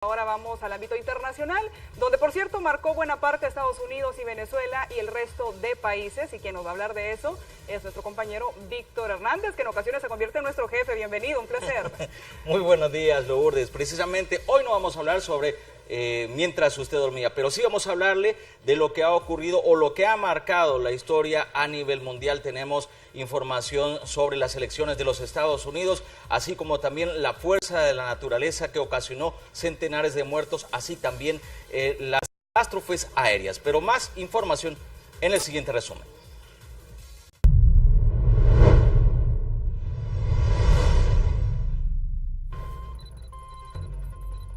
Ahora vamos al ámbito internacional, donde por cierto marcó buena parte de Estados Unidos y Venezuela y el resto de países, y quien nos va a hablar de eso es nuestro compañero Víctor Hernández, que en ocasiones se convierte en nuestro jefe. Bienvenido, un placer. Muy buenos días, Lourdes. Precisamente hoy no vamos a hablar sobre mientras usted dormía, pero sí vamos a hablarle de lo que ha ocurrido o lo que ha marcado la historia a nivel mundial. Tenemos información sobre las elecciones de los Estados Unidos, así como también la fuerza de la naturaleza que ocasionó centenares de muertos, así también las catástrofes aéreas. Pero más información en el siguiente resumen.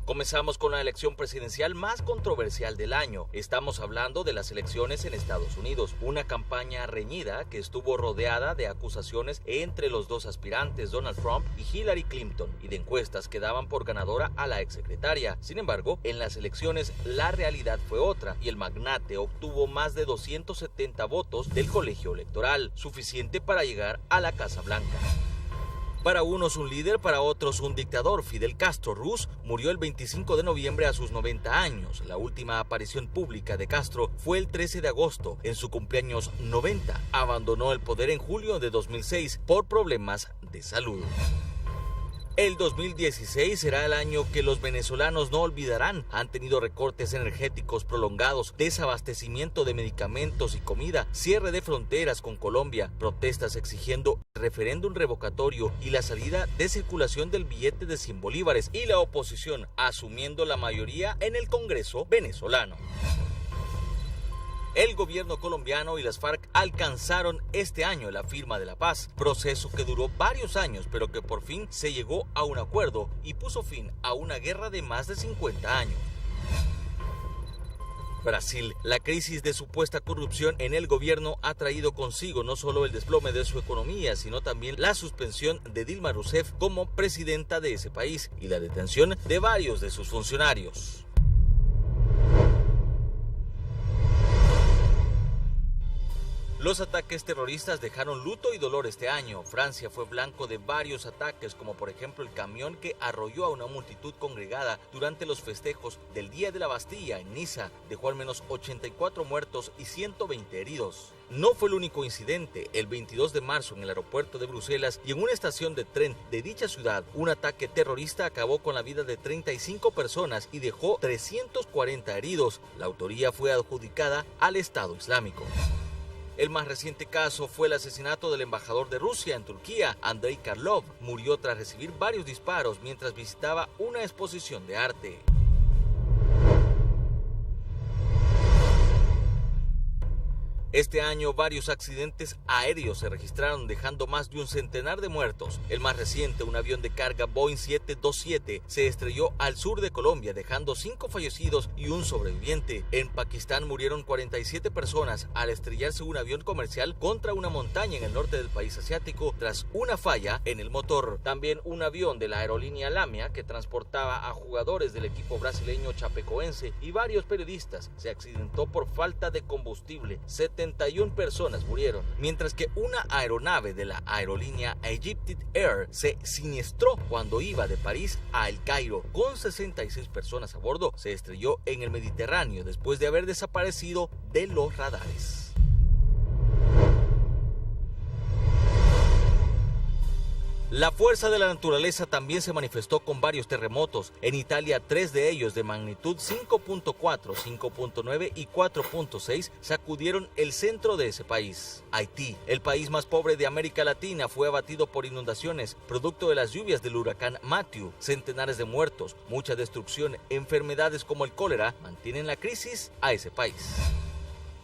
Comenzamos con la elección presidencial más controversial del año. Estamos hablando de las elecciones en Estados Unidos, una campaña reñida que estuvo rodeada de acusaciones entre los dos aspirantes, Donald Trump y Hillary Clinton, y de encuestas que daban por ganadora a la exsecretaria. Sin embargo, en las elecciones la realidad fue otra y el magnate obtuvo más de 270 votos del colegio electoral, suficiente para llegar a la Casa Blanca. Para unos un líder, para otros un dictador. Fidel Castro Ruz murió el 25 de noviembre a sus 90 años. La última aparición pública de Castro fue el 13 de agosto, en su cumpleaños 90. Abandonó el poder en julio de 2006 por problemas de salud. El 2016 será el año que los venezolanos no olvidarán. Han tenido recortes energéticos prolongados, desabastecimiento de medicamentos y comida, cierre de fronteras con Colombia, protestas exigiendo referéndum revocatorio y la salida de circulación del billete de 100 bolívares y la oposición asumiendo la mayoría en el Congreso venezolano. El gobierno colombiano y las FARC alcanzaron este año la firma de la paz, proceso que duró varios años, pero que por fin se llegó a un acuerdo y puso fin a una guerra de más de 50 años. Brasil, la crisis de supuesta corrupción en el gobierno ha traído consigo no solo el desplome de su economía, sino también la suspensión de Dilma Rousseff como presidenta de ese país y la detención de varios de sus funcionarios. Los ataques terroristas dejaron luto y dolor este año. Francia fue blanco de varios ataques, como por ejemplo el camión que arrolló a una multitud congregada durante los festejos del Día de la Bastilla en Niza. Dejó al menos 84 muertos y 120 heridos. No fue el único incidente. El 22 de marzo en el aeropuerto de Bruselas y en una estación de tren de dicha ciudad, un ataque terrorista acabó con la vida de 35 personas y dejó 340 heridos. La autoría fue adjudicada al Estado Islámico. El más reciente caso fue el asesinato del embajador de Rusia en Turquía, Andrei Karlov. Murió tras recibir varios disparos mientras visitaba una exposición de arte. Este año varios accidentes aéreos se registraron, dejando más de un centenar de muertos. El más reciente, un avión de carga Boeing 727, se estrelló al sur de Colombia, dejando 5 fallecidos y un sobreviviente. En Pakistán murieron 47 personas al estrellarse un avión comercial contra una montaña en el norte del país asiático tras una falla en el motor. También un avión de la aerolínea Lamia, que transportaba a jugadores del equipo brasileño Chapecoense y varios periodistas, se accidentó por falta de combustible. 71 personas murieron, mientras que una aeronave de la aerolínea Egyptian Air se siniestró cuando iba de París a El Cairo. Con 66 personas a bordo, se estrelló en el Mediterráneo después de haber desaparecido de los radares. La fuerza de la naturaleza también se manifestó con varios terremotos. En Italia, 3 de ellos de magnitud 5.4, 5.9 y 4.6 sacudieron el centro de ese país. Haití, el país más pobre de América Latina, fue abatido por inundaciones, producto de las lluvias del huracán Matthew. Centenares de muertos, mucha destrucción, enfermedades como el cólera mantienen la crisis a ese país.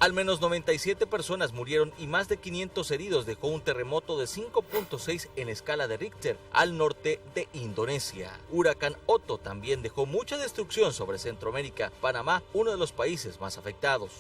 Al menos 97 personas murieron y más de 500 heridos dejó un terremoto de 5.6 en escala de Richter al norte de Indonesia. Huracán Otto también dejó mucha destrucción sobre Centroamérica, Panamá, uno de los países más afectados.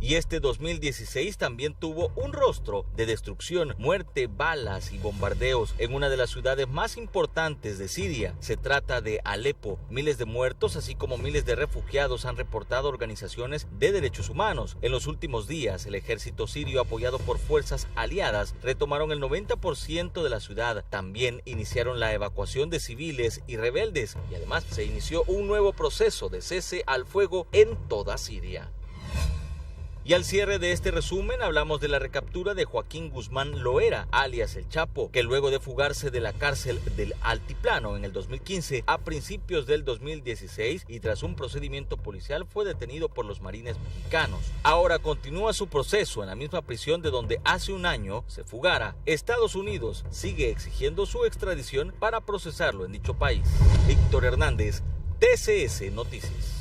Y este 2016 también tuvo un rostro de destrucción, muerte, balas y bombardeos en una de las ciudades más importantes de Siria. Se trata de Alepo. Miles de muertos, así como miles de refugiados, han reportado organizaciones de derechos humanos. En los últimos días, el ejército sirio, apoyado por fuerzas aliadas, retomaron el 90% de la ciudad. También iniciaron la evacuación de civiles y rebeldes, y además se inició un nuevo proceso de cese al fuego en toda Siria. Y al cierre de este resumen hablamos de la recaptura de Joaquín Guzmán Loera, alias El Chapo, que luego de fugarse de la cárcel del Altiplano en el 2015, a principios del 2016 y tras un procedimiento policial fue detenido por los marines mexicanos. Ahora continúa su proceso en la misma prisión de donde hace un año se fugara. Estados Unidos sigue exigiendo su extradición para procesarlo en dicho país. Víctor Hernández, TCS Noticias.